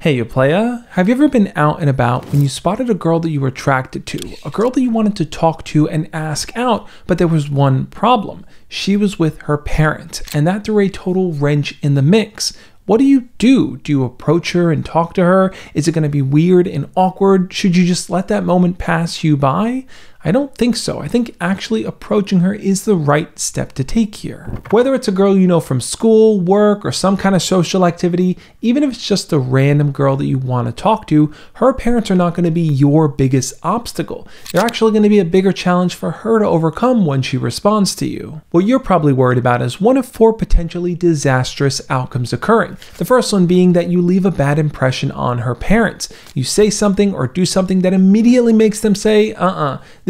Hey, you playa. Have you ever been out and about when you spotted a girl that you were attracted to, a girl that you wanted to talk to and ask out, but there was one problem. She was with her parents, and that threw a total wrench in the mix. What do you do? Do you approach her and talk to her? Is it going to be weird and awkward? Should you just let that moment pass you by? I don't think so. I think actually approaching her is the right step to take here. Whether it's a girl you know from school, work, or some kind of social activity, even if it's just a random girl that you want to talk to, her parents are not going to be your biggest obstacle. They're actually going to be a bigger challenge for her to overcome when she responds to you. What you're probably worried about is one of 4 potentially disastrous outcomes occurring. The first one being that you leave a bad impression on her parents. You say something or do something that immediately makes them say,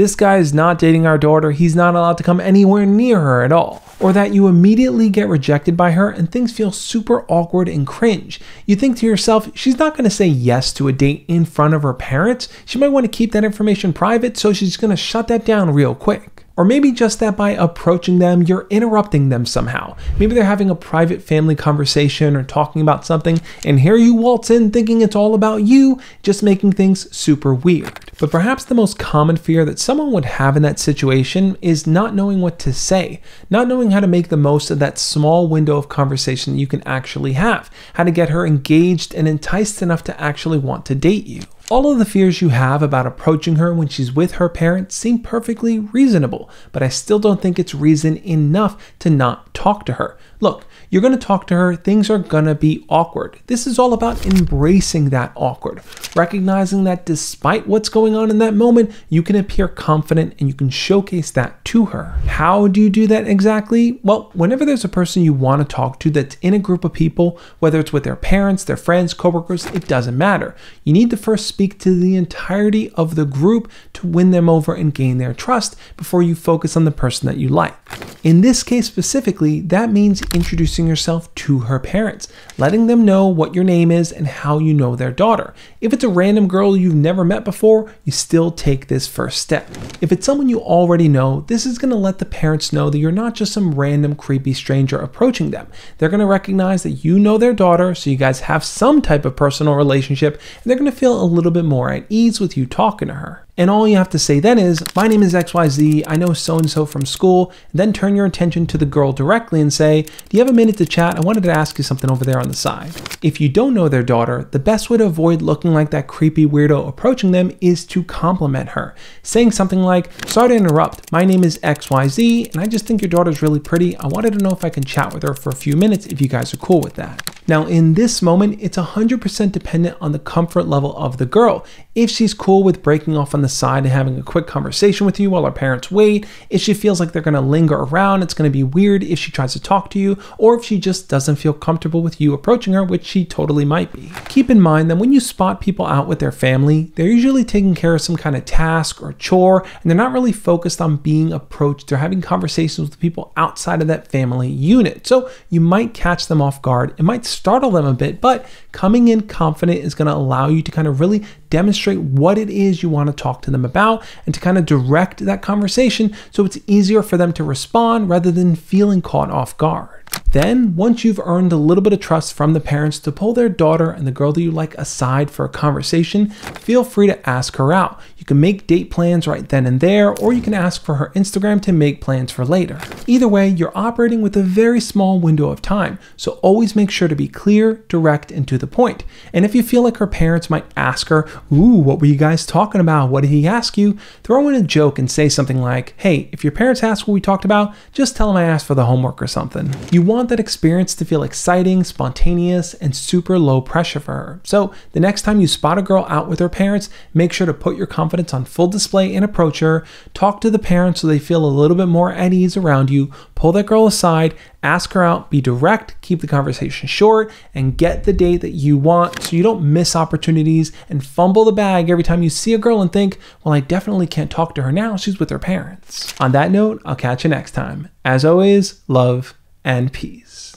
this guy is not dating our daughter, he's not allowed to come anywhere near her at all. Or that you immediately get rejected by her and things feel super awkward and cringe. You think to yourself, she's not going to say yes to a date in front of her parents. She might want to keep that information private, so she's going to shut that down real quick. Or maybe just that by approaching them, you're interrupting them somehow. Maybe they're having a private family conversation or talking about something, and here you waltz in thinking it's all about you, just making things super weird. But perhaps the most common fear that someone would have in that situation is not knowing what to say, not knowing how to make the most of that small window of conversation that you can actually have, how to get her engaged and enticed enough to actually want to date you. All of the fears you have about approaching her when she's with her parents seem perfectly reasonable, but I still don't think it's reason enough to not talk to her. Look, you're going to talk to her, things are going to be awkward. This is all about embracing that awkward, recognizing that despite what's going on in that moment, you can appear confident and you can showcase that to her. How do you do that exactly? Well, whenever there's a person you want to talk to that's in a group of people, whether it's with their parents, their friends, coworkers, it doesn't matter. You need to first speak to the entirety of the group to win them over and gain their trust before you focus on the person that you like. In this case specifically, that means introducing yourself to her parents, letting them know what your name is and how you know their daughter. If it's a random girl you've never met before, you still take this first step. If it's someone you already know, this is going to let the parents know that you're not just some random creepy stranger approaching them. They're going to recognize that you know their daughter, so you guys have some type of personal relationship, and they're going to feel a little bit more at ease with you talking to her. And all you have to say then is, my name is XYZ, I know so-and-so from school, and then turn your attention to the girl directly and say, do you have a minute to chat? I wanted to ask you something over there on the side. If you don't know their daughter, the best way to avoid looking like that creepy weirdo approaching them is to compliment her. Saying something like, sorry to interrupt, my name is XYZ, and I just think your daughter's really pretty. I wanted to know if I can chat with her for a few minutes if you guys are cool with that. Now, in this moment, it's 100% dependent on the comfort level of the girl. If she's cool with breaking off on the side and having a quick conversation with you while her parents wait, if she feels like they're going to linger around, it's going to be weird if she tries to talk to you, or if she just doesn't feel comfortable with you approaching her, which she totally might be. Keep in mind that when you spot people out with their family, they're usually taking care of some kind of task or chore, and they're not really focused on being approached or having conversations with people outside of that family unit. So you might catch them off guard. It might startle them a bit, but coming in confident is going to allow you to kind of really demonstrate what it is you want to talk to them about and to kind of direct that conversation so it's easier for them to respond rather than feeling caught off guard. Then, once you've earned a little bit of trust from the parents to pull their daughter and the girl that you like aside for a conversation, feel free to ask her out. You can make date plans right then and there, or you can ask for her Instagram to make plans for later. Either way, you're operating with a very small window of time, so always make sure to be clear, direct, and to the point. And if you feel like her parents might ask her, ooh, what were you guys talking about? What did he ask you? Throw in a joke and say something like, hey, if your parents ask what we talked about, just tell them I asked for the homework or something. You want that experience to feel exciting, spontaneous, and super low pressure for her. So the next time you spot a girl out with her parents, make sure to put your confidence on full display and approach her. Talk to the parents so they feel a little bit more at ease around you. Pull that girl aside, ask her out, be direct, keep the conversation short, and get the date that you want so you don't miss opportunities and fumble the bag every time you see a girl and think, well, I definitely can't talk to her now, she's with her parents. On that note, I'll catch you next time. As always, love and peace.